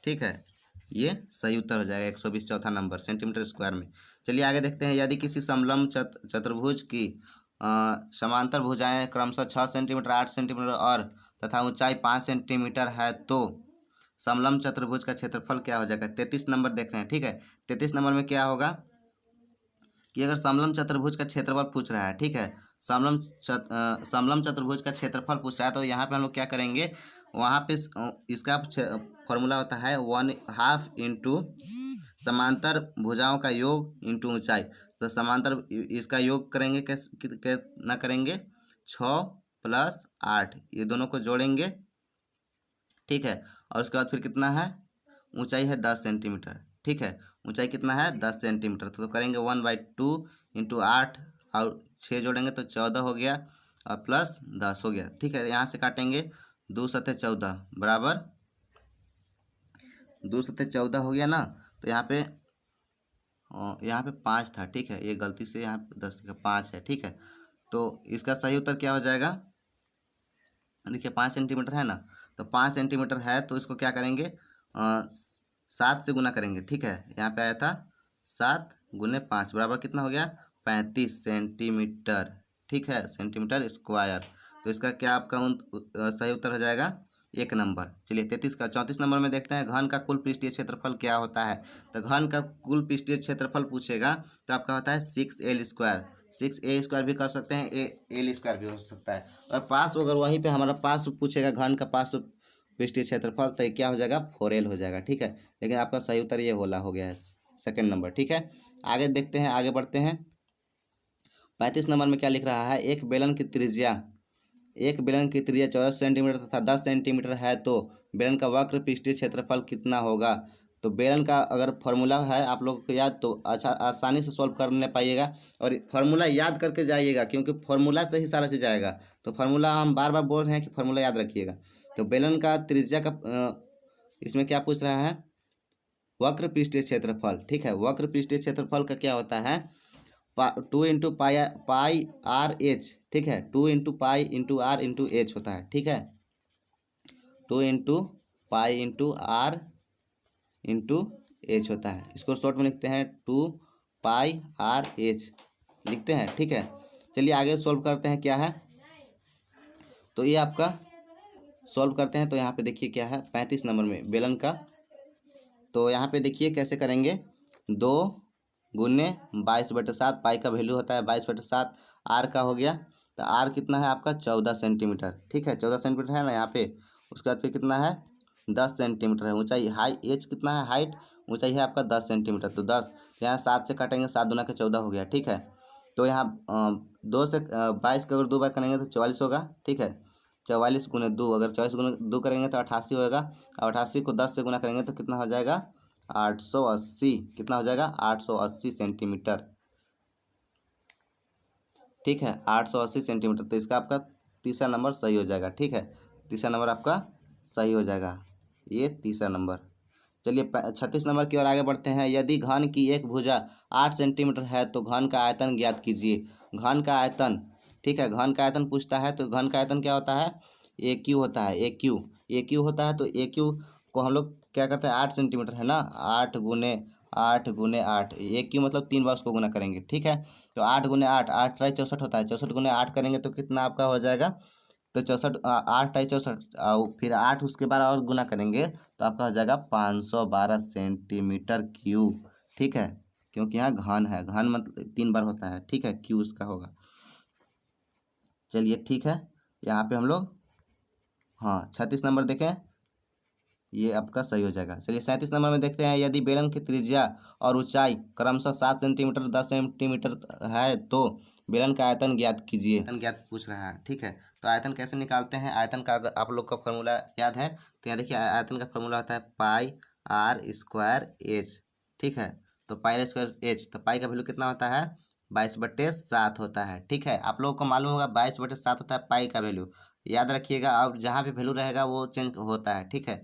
S1: ठीक है, ये सही उत्तर हो जाएगा 120, चौथा नंबर सेंटीमीटर स्क्वायर में। चलिए आगे देखते हैं। यदि किसी समलंब चतुर्भुज की समांतर भुजाएं क्रमशः 6 सेंटीमीटर, 8 सेंटीमीटर और तथा ऊंचाई 5 सेंटीमीटर है तो समलंब चतुर्भुज का क्षेत्रफल क्या हो जाएगा। 33 नंबर देख रहे हैं। ठीक है, 33 नंबर में क्या होगा कि अगर समलंब चतुर्भुज का क्षेत्रफल पूछ रहा है, ठीक है, समलंब चतुर्भुज का क्षेत्रफल पूछ रहा है, तो यहाँ पे हम लोग क्या करेंगे, वहाँ पे इसका फॉर्मूला होता है 1/2 इंटू समांतर भुजाओं का योग इंटू ऊंचाई। तो समांतर इसका योग करेंगे कितना करेंगे, 6 + 8, ये दोनों को जोड़ेंगे। ठीक है, और उसके बाद फिर कितना है, ऊंचाई है 10 सेंटीमीटर। ठीक है, ऊंचाई कितना है 10 सेंटीमीटर। तो करेंगे 1/2 इंटू 8 और 6 जोड़ेंगे तो 14 हो गया और प्लस 10 हो गया। ठीक है, यहाँ से काटेंगे 2 × 7 = 14 बराबर 2 × 7 = 14 हो गया ना। तो यहाँ पे 5 था। ठीक है, ये गलती से यहाँ पे 10 का 5 है। ठीक है, तो इसका सही उत्तर क्या हो जाएगा, देखिए 5 सेंटीमीटर है ना, तो 5 सेंटीमीटर है तो इसको क्या करेंगे 7 से गुना करेंगे। ठीक है, यहाँ पे आया था 7 × 5 बराबर कितना हो गया 35 सेंटीमीटर। ठीक है, सेंटीमीटर स्क्वायर। तो इसका क्या आपका सही उत्तर हो जाएगा 1 नंबर। चलिए 34 नंबर में देखते हैं, घन का कुल पृष्ठीय क्षेत्रफल क्या होता है। तो घन का कुल पृष्ठीय क्षेत्रफल पूछेगा तो आपका होता है 6L²। 6A² भी कर सकते हैं, L² भी हो सकता है। और पास अगर वहीं पे हमारा पास पूछेगा घन का पास पृष्ठीय क्षेत्रफल तो क्या हो जाएगा 4L हो जाएगा। ठीक है, लेकिन आपका सही उत्तर ये हो गया है 2nd नंबर। ठीक है, आगे देखते हैं, आगे बढ़ते हैं। 35 नंबर में क्या लिख रहा है, एक बेलन की त्रिज्या 14 सेंटीमीटर तथा 10 सेंटीमीटर है तो बेलन का वक्र पृष्ठीय क्षेत्रफल कितना होगा। तो बेलन का अगर फॉर्मूला है आप लोगों को याद तो अच्छा आसानी से सॉल्व कर ले पाइएगा, और फार्मूला याद करके जाइएगा क्योंकि फार्मूला से ही सारा चीज़ आएगा। तो फार्मूला हम बार बार बोल रहे हैं कि फार्मूला याद रखिएगा। तो बेलन का त्रिज्या का इसमें क्या पूछ रहा है, वक्र पृष्ठीय क्षेत्रफल। ठीक है, वक्र पृष्ठीय क्षेत्रफल का क्या होता है 2 × πr/h। ठीक है, 2 × π/r/h होता है। ठीक है, 2 × π/r/h होता है। इसको शॉर्ट में लिखते हैं 2πr/h लिखते हैं। ठीक है, चलिए आगे सॉल्व करते हैं क्या है। तो ये आपका सॉल्व करते हैं। तो यहाँ पे देखिए क्या है 35 नंबर में बेलन का, तो यहाँ पे देखिए कैसे करेंगे, 2 × 22/7, पाई का वैल्यू होता है 22/7, आर का हो गया। तो आर कितना है आपका 14 सेंटीमीटर। ठीक है, 14 सेंटीमीटर है ना यहाँ पे। उसके बाद फिर कितना है 10 सेंटीमीटर है ऊंचाई। एच कितना है, हाइट ऊंचाई है आपका 10 सेंटीमीटर। तो 10 यहाँ 7 से काटेंगे, 7 दूना के 14 हो गया। ठीक है, तो यहाँ 2 से 22 का अगर 2 बार करेंगे तो 44 होगा। ठीक है, 44 × 2, अगर 44 × 2 करेंगे तो 88 होगा, और 88 को 10 से गुना करेंगे तो कितना हो जाएगा 880। कितना हो जाएगा 880 सेंटीमीटर। ठीक है, 880 सेंटीमीटर। तो इसका आपका तीसरा नंबर सही हो जाएगा। ठीक है, तीसरा नंबर आपका सही हो जाएगा, ये तीसरा नंबर। चलिए 36 नंबर की ओर आगे बढ़ते हैं। यदि घन की एक भुजा 8 सेंटीमीटर है तो घन का आयतन ज्ञात कीजिए। घन का आयतन, ठीक है, घन का आयतन पूछता है तो घन का आयतन क्या होता है, AQ होता है। AQ होता है, तो AQ को हम लोग क्या करते हैं 8 सेंटीमीटर है ना, 8 × 8 × 8, AQ मतलब 3 बार उसको गुना करेंगे। ठीक है, तो 8 × 8, 8 × 64 होता है, 64 × 8 करेंगे तो कितना आपका हो जाएगा, तो 64 8 × 64 और फिर 8 उसके बाद और गुना करेंगे तो आपका हो जाएगा 512 सेंटीमीटर क्यूब। ठीक है, क्योंकि यहाँ घन है, घन मतलब 3 बार होता है, ठीक है, क्यू उसका होगा। चलिए ठीक है, यहाँ पे हम लोग हाँ 36 नंबर देखें, ये आपका सही हो जाएगा। चलिए 37 नंबर में देखते हैं, यदि बेलन की त्रिज्या और ऊंचाई क्रमशः 7 सेंटीमीटर 10 सेंटीमीटर है तो बेलन का आयतन ज्ञात कीजिए। आयतन ज्ञात पूछ रहा है, ठीक है। तो आयतन कैसे निकालते हैं, आयतन का अगर आप लोग का फॉर्मूला याद है तो यहाँ देखिए आयतन का फॉर्मूला होता है पाई आर स्क्वायर एच, ठीक है। तो पाई आर स्क्वायर एच, तो पाई का वैल्यू कितना होता है 22/7 होता है, ठीक है। आप लोगों को मालूम होगा 22/7 होता है पाई का वैल्यू, याद रखिएगा। और जहाँ भी वैल्यू रहेगा वो चेंज होता है, ठीक है।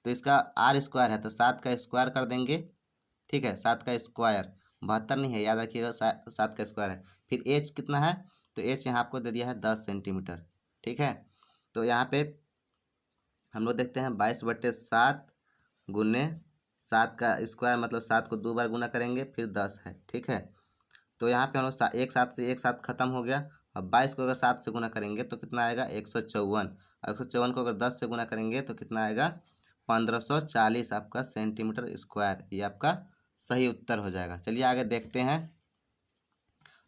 S1: तो इसका आर स्क्वायर है तो 7 का स्क्वायर कर देंगे, ठीक है, 7 का स्क्वायर 72 नहीं है, याद रखिएगा 7 का स्क्वायर है। फिर एच कितना है, तो एच यहाँ आपको दे दिया है 10 सेंटीमीटर, ठीक है। तो यहाँ पे हम लोग देखते हैं 22/7 गुने 7 का स्क्वायर मतलब 7 को 2 बार गुना करेंगे फिर 10 है, ठीक है। तो यहाँ पे हम लोग एक साथ से एक साथ खत्म हो गया। अब 22 को अगर 7 से गुना करेंगे तो कितना आएगा 154, और 154 को अगर 10 से गुना करेंगे तो कितना आएगा 1540 आपका सेंटीमीटर स्क्वायर, ये आपका सही उत्तर हो जाएगा। चलिए आगे देखते हैं,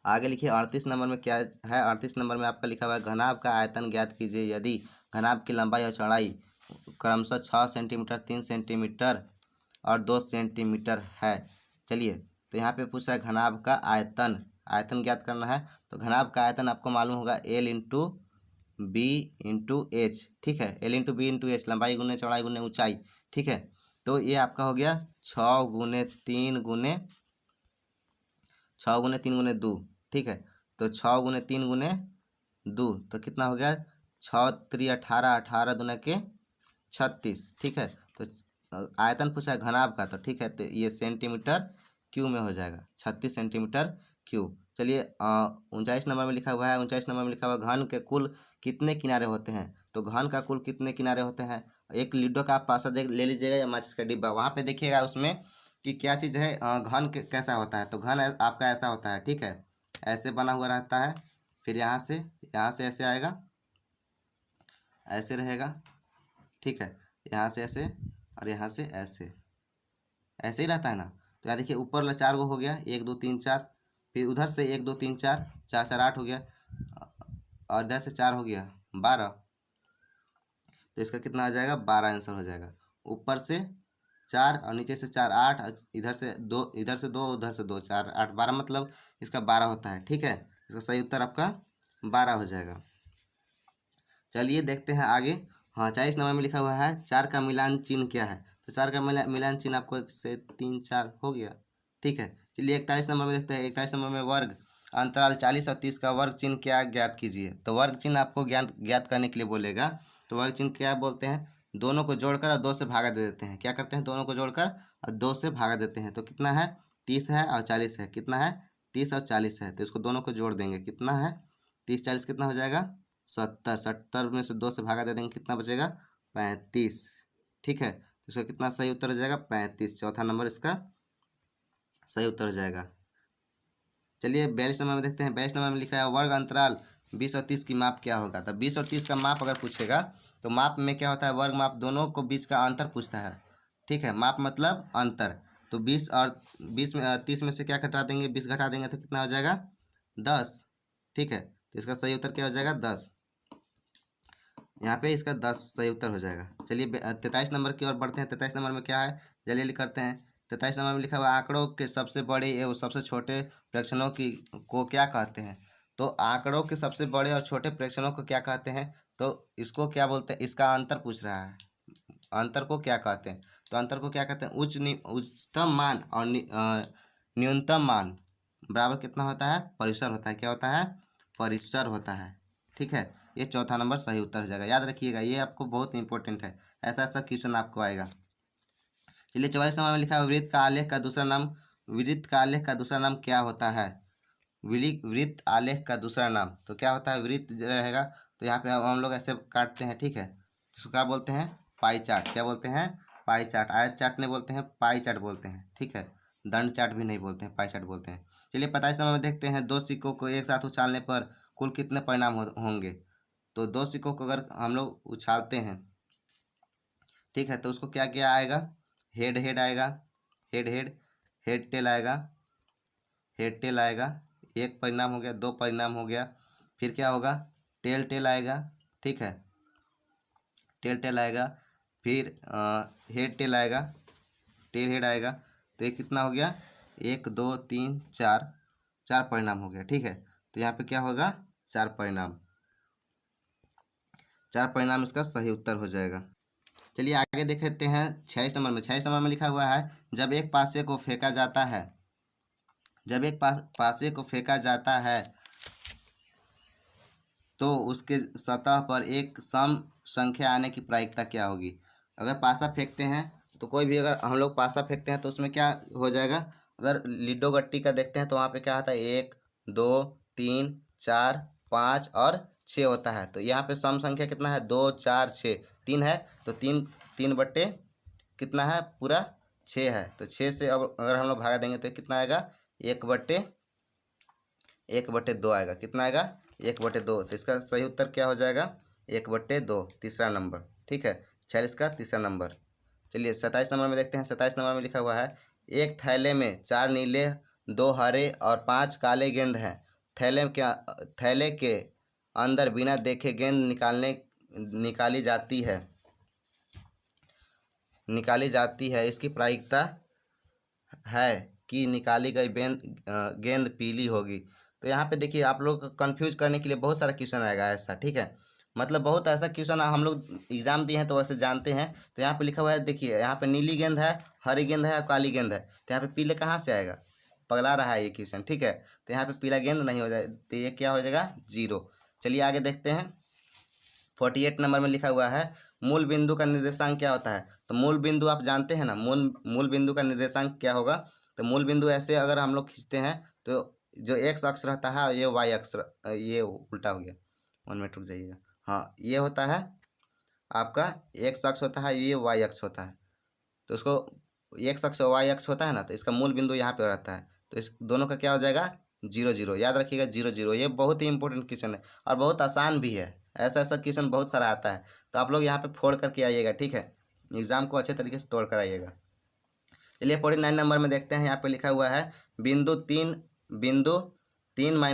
S1: आगे लिखिए 38 नंबर में क्या है। 38 नंबर में आपका लिखा हुआ है घनाभ का आयतन ज्ञात कीजिए यदि घनाभ की लंबाई और चौड़ाई क्रमशः 6 सेंटीमीटर 3 सेंटीमीटर और 2 सेंटीमीटर है। चलिए तो यहाँ पे पूछ रहा है घनाभ का आयतन, आयतन ज्ञात करना है। तो घनाभ का आयतन आपको मालूम होगा L into B into H, ठीक है, L into B into H, लंबाई गुने चौड़ाई गुने ऊंचाई, ठीक है। तो ये आपका हो गया 6 गुने 3 गुने 6 गुने 3 गुने 2, ठीक है। तो 6 गुने 3 गुने 2 तो कितना हो गया 6 3 18, 18 दूना के 36, ठीक है। तो आयतन पूछा है घनाभ का, तो ठीक है, तो ये सेंटीमीटर क्यू में हो जाएगा 36 सेंटीमीटर क्यू। चलिए 39 नंबर में लिखा हुआ है, 39 नंबर में लिखा हुआ घन के कुल कितने किनारे होते हैं। तो घन का कुल कितने किनारे होते हैं, एक लीडो का आप पासा देख ले लीजिएगा या माचिस का डिब्बा, वहाँ पे देखिएगा उसमें कि क्या चीज़ है, घन कैसा होता है। तो घन आपका ऐसा होता है, ठीक है, ऐसे बना हुआ रहता है, फिर यहाँ से ऐसे आएगा, ऐसे रहेगा, ठीक है, यहाँ से ऐसे और यहाँ से ऐसे, ऐसे ही रहता है ना। तो यहाँ देखिए ऊपर 4 गो हो गया 1 2 3 4, फिर उधर से 1 2 3 4 4 4 8 हो गया, और इधर से 4 हो गया 12, तो इसका कितना आ जाएगा 12 आंसर हो जाएगा। ऊपर से 4 और नीचे से 4 8, इधर से 2 इधर से 2 उधर से 2 4 8 12 मतलब इसका 12 होता है, ठीक है। इसका सही उत्तर आपका 12 हो जाएगा। चलिए देखते हैं आगे, हाँ 40 नंबर में लिखा हुआ है 4 का मिलान चिन्ह क्या है। तो 4 का मिलान चिन्ह आपको से 3 4 हो गया, ठीक है। चलिए 41 नंबर में देखते हैं, 41 नंबर में वर्ग अंतराल 40 और 30 का वर्ग चिन्ह क्या ज्ञात कीजिए। तो वर्ग चिन्ह आपको ज्ञात करने के लिए बोलेगा। तो वर्ग चिन्ह क्या बोलते हैं, दोनों को जोड़कर और 2 से भागा दे देते हैं। क्या करते हैं, दोनों को जोड़कर और 2 से भागा देते हैं। तो कितना है 30 है और 40 है, कितना है 30 और 40 है, तो इसको दोनों को जोड़ देंगे, कितना है 30 40 कितना हो जाएगा 70, 70 में से 2 से भागा दे देंगे, कितना बचेगा 35, ठीक है। तो इसका कितना सही उत्तर हो जाएगा 35, चौथा नंबर इसका सही उत्तर हो जाएगा। चलिए 42 नंबर में देखते हैं, 42 नंबर में लिखा है वर्ग अंतराल 20 और 30 की माप क्या होगा। तो 20 और 30 का माप अगर पूछेगा तो माप में क्या होता है, वर्ग माप दोनों को बीच का अंतर पूछता है, ठीक है। माप मतलब अंतर, तो 20 और 20 में 30 में से क्या घटा देंगे 20 घटा देंगे तो कितना हो जाएगा 10, ठीक है। तो इसका सही उत्तर क्या हो जाएगा 10, यहाँ पे इसका 10 सही उत्तर हो जाएगा। चलिए 43 नंबर की ओर बढ़ते हैं। 43 नंबर में क्या है जल्दी करते हैं। 43 नंबर में लिखा हुआ आंकड़ों के सबसे बड़े एवं सबसे छोटे फ्रैक्शनों की को क्या कहते हैं। तो आंकड़ों के सबसे बड़े और छोटे फ्रैक्शनों को क्या कहते हैं, तो इसको क्या बोलते हैं, इसका अंतर पूछ रहा है, अंतर को क्या कहते हैं। तो अंतर को क्या कहते हैं, उच्चतम मान और न्यूनतम मान बराबर कितना होता है परिसर होता है, क्या होता है परिसर होता है, ठीक है। ये चौथा नंबर सही उत्तर हो जाएगा, याद रखिएगा ये आपको बहुत इंपॉर्टेंट है, ऐसा ऐसा क्वेश्चन आपको आएगा। चलिए 44 नंबर में लिखा है वृत्त का आलेख का दूसरा नाम, वृत्त का आलेख का दूसरा नाम क्या होता है। वृत्त आलेख का दूसरा नाम, तो क्या होता है वृत्त रहेगा तो यहाँ पे हम लोग ऐसे काटते हैं, ठीक है। तो इसको क्या बोलते हैं पाई चार्ट, क्या बोलते हैं पाई चार्ट, आयत चार्ट नहीं बोलते हैं पाई चार्ट बोलते हैं, ठीक है। दंड चार्ट भी नहीं बोलते हैं, पाई चार्ट बोलते हैं। चलिए 45 नंबर में देखते हैं 2 सिक्कों को एक साथ उछालने पर कुल कितने परिणाम होंगे। तो 2 सिक्कों को अगर हम लोग उछालते हैं, ठीक है, तो उसको क्या क्या आएगा हेड हेड आएगा, हेड हेड हेड टेल आएगा, हेड टेल आएगा, एक परिणाम हो गया, दो परिणाम हो गया। फिर क्या होगा, टेल टेल आएगा, ठीक है, टेल टेल आएगा। फिर हेड टेल आएगा, टेल हेड आएगा। तो ये कितना हो गया, 1 2 3 4, 4 परिणाम हो गया, ठीक है। तो यहाँ पे क्या होगा, 4 परिणाम, 4 परिणाम इसका सही उत्तर हो जाएगा। चलिए आगे देख लेते हैं 26 नंबर में। 26 नंबर में लिखा हुआ है, जब एक पासे को फेंका जाता है, जब एक पासे को फेंका जाता है तो उसके सतह पर एक सम संख्या आने की प्रायिकता क्या होगी। अगर पासा फेंकते हैं तो कोई भी, अगर हम लोग पासा फेंकते हैं तो उसमें क्या हो जाएगा, अगर लिडो गट्टी का देखते हैं तो वहाँ पे क्या आता है, 1 2 3 4 5 और 6 होता है। तो यहाँ पे सम संख्या कितना है, 2 4 6, 3 है। तो 3 3 बट्टे कितना है, पूरा 6 है। तो 6 से अब अगर हम लोग भागा देंगे तो कितना आएगा, 1/2 आएगा। कितना आएगा, 1/2। तो इसका सही उत्तर क्या हो जाएगा, 1/2, तीसरा नंबर, ठीक है। 46 का तीसरा नंबर। चलिए 27 नंबर में देखते हैं। 27 नंबर में लिखा हुआ है, एक थैले में 4 नीले, 2 हरे और 5 काले गेंद हैं। थैले के अंदर बिना देखे गेंद निकाली जाती है। इसकी प्रायिकता है कि निकाली गई गेंद पीली होगी। तो यहाँ पे देखिए, आप लोग कंफ्यूज करने के लिए बहुत सारा क्वेश्चन आएगा ऐसा, ठीक है। मतलब बहुत ऐसा क्वेश्चन हम लोग एग्जाम दिए हैं तो वैसे जानते हैं। तो यहाँ पे लिखा हुआ है, देखिए यहाँ पे नीली गेंद है, हरी गेंद है और काली गेंद है। तो यहाँ पे पीले कहाँ से आएगा, पगला रहा है ये क्वेश्चन, ठीक है। तो यहाँ पे पीला गेंद नहीं हो जाए, तो ये क्या हो जाएगा, 0। चलिए आगे देखते हैं। 48 नंबर में लिखा हुआ है, मूल बिंदु का निर्देशांक क्या होता है। तो मूल बिंदु आप जानते हैं ना, मूल बिंदु का निर्देशांक क्या होगा। तो मूल बिंदु ऐसे अगर हम लोग खींचते हैं तो जो एक्स अक्ष रहता है, ये वाई अक्ष, ये उल्टा हो गया, 1 मिनट रुक जाइएगा। हाँ, ये होता है आपका एक्स अक्ष होता है, ये वाई अक्ष होता है। तो उसको एक्स अक्ष और वाई अक्ष होता है ना, तो इसका मूल बिंदु यहाँ पे रहता है। तो इस दोनों का क्या हो जाएगा, 0 0। याद रखिएगा 0 0। ये बहुत ही इंपॉर्टेंट क्वेश्चन है और बहुत आसान भी है। ऐसा ऐसा क्वेश्चन बहुत सारा आता है। तो आप लोग यहाँ पे फोड़ करके आइएगा, ठीक है। एग्जाम को अच्छे तरीके से तोड़ कर आइएगा। चलिए 49 नंबर में देखते हैं। यहाँ पे लिखा हुआ है, बिंदु 3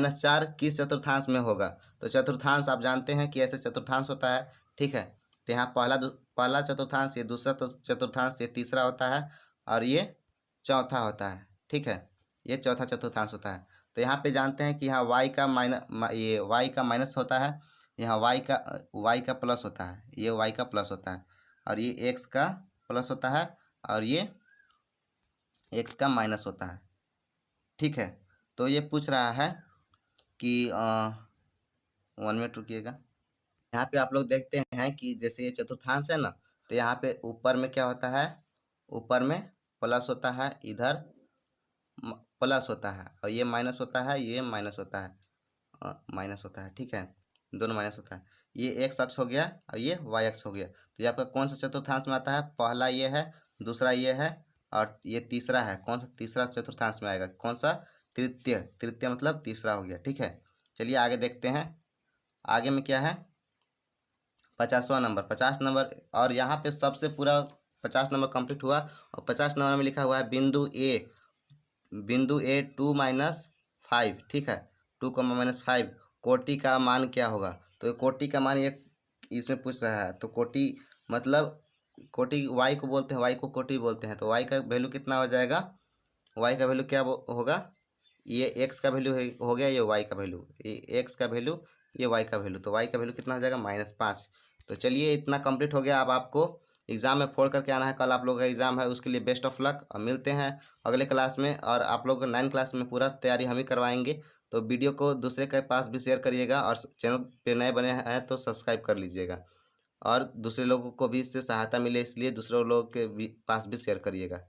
S1: - 4 किस चतुर्थांश में होगा। तो चतुर्थांश आप जानते हैं कि ऐसे चतुर्थांश होता है, ठीक है। तो यहाँ पहला चतुर्थांश, ये दूसरा चतुर्थांश, ये तीसरा होता है और ये चौथा होता है, ठीक है। ये चौथा चतुर्थांश होता है। तो यहाँ पे जानते हैं कि यहाँ ये वाई का माइनस होता है, यहाँ वाई का प्लस होता है, ये वाई का प्लस होता है और ये एक्स का प्लस होता है और ये एक्स का माइनस होता है, ठीक है। तो ये पूछ रहा है कि 1 मिनट रुकिएगा। यहाँ पे आप लोग देखते हैं कि जैसे ये चतुर्थांश है ना, तो यहाँ पे ऊपर में क्या होता है, ऊपर में प्लस होता है, इधर प्लस होता है और ये माइनस होता है, ये माइनस होता है, माइनस होता है, ठीक है। दोनों माइनस होता है। ये एक्स अक्ष हो गया और ये वाई अक्ष हो गया। तो ये आपका कौन सा चतुर्थांश में आता है, पहला ये है, दूसरा ये है और ये तीसरा है। कौन सा तीसरा चतुर्थांश में आएगा, कौन सा, तृतीय मतलब तीसरा हो गया, ठीक है। चलिए आगे देखते हैं। आगे में क्या है, 50वां नंबर, 50 नंबर। और यहाँ पे सबसे पूरा 50 नंबर कंप्लीट हुआ और 50 नंबर में लिखा हुआ है, बिंदु ए 2 - 5, ठीक है। 2, -5 कोटि का मान क्या होगा। तो ये कोटि का मान ये इसमें पूछ रहा है। तो कोटि मतलब कोटि वाई को बोलते हैं, वाई को कोटि बोलते हैं। तो वाई का वैल्यू कितना हो जाएगा, वाई का वैल्यू क्या होगा, ये एक्स का वैल्यू हो गया, ये वाई का वैल्यू, ये एक्स का वैल्यू, ये वाई का वैल्यू। तो वाई का वैल्यू कितना हो जाएगा, -5। तो चलिए इतना कंप्लीट हो गया। अब आपको एग्ज़ाम में फोड़ करके आना है। कल आप लोगों का एग्ज़ाम है, उसके लिए बेस्ट ऑफ लक और मिलते हैं अगले क्लास में। और आप लोग 9 क्लास में पूरा तैयारी हम ही करवाएंगे। तो वीडियो को दूसरे के पास भी शेयर करिएगा और चैनल पे नए बने हैं तो सब्सक्राइब कर लीजिएगा और दूसरे लोगों को भी इससे सहायता मिले, इसलिए दूसरे लोगों के भी पास भी शेयर करिएगा।